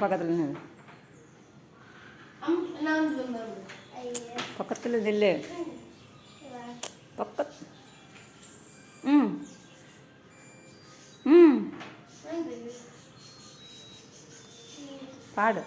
பக்கத்தில் பக்கத்தில் இது இல்லை பக்கத்து ம் ம் பாடு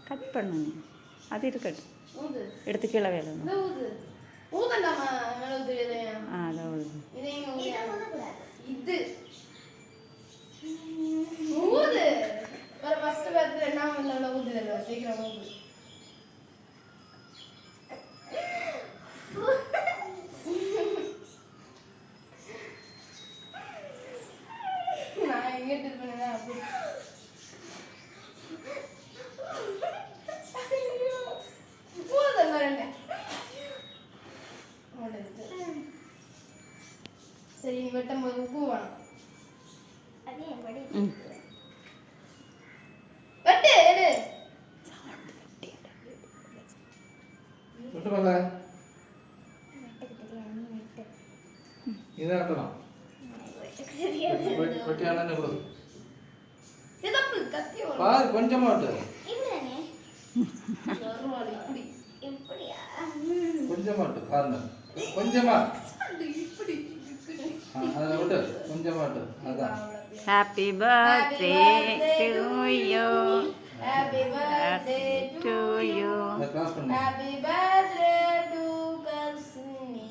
கட் பண்ணு அது இருக்கட்டும் எடுத்து கீழே வேலை அதான் இது ஊது ஒரு ஃபர்ஸ்ட் பர்த்டே நான் உள்ள ஊதுல சீக்கிரம் ஊது நான் எங்க டிட் பண்ணேனா அப்படி ஊது வரேன் சரி நீ வெட்டும்போது உப்பு வேணும் அதே படி வெட்டு எடு வெட்டு பால இத வெட்டணும் வெட்டி ஆனே கொடு சிதப்பு கத்தி ஓடு பாரு கொஞ்சமா வெட்டு இப்படினே நர்மாலி இப்படி இப்படியா கொஞ்சமா வெட்டு பாருங்க கொஞ்சமா இப்படி அத விட்டு கொஞ்சமா வெட்டு அதான் happy birthday to you happy birthday to you கிளாஸ் பண்ணு ஹேப்பி பர்த்டே டு கல்சினி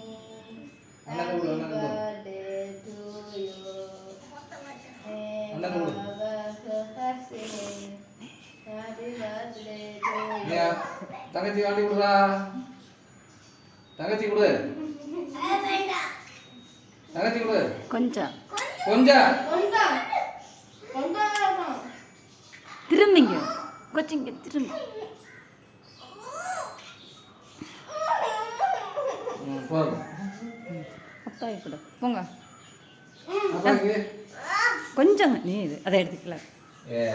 அண்ணா கூட பர்த்டே டு யூ அண்ணா கூட ஹேப்பி பர்த்டே டு யா தங்கச்சி வாடி விடுறா தங்கச்சி கொடு தங்கச்சி கொடு கொஞ்சம் கொஞ்சம் கொஞ்சம் கொஞ்சம் திரும்பிங்க கொஞ்சம் திரும்ப போதும் அப்பா கூட போங்க அப்பா இங்கே கொஞ்சம் நீ இது அதை எடுத்துக்கலாம் ஏ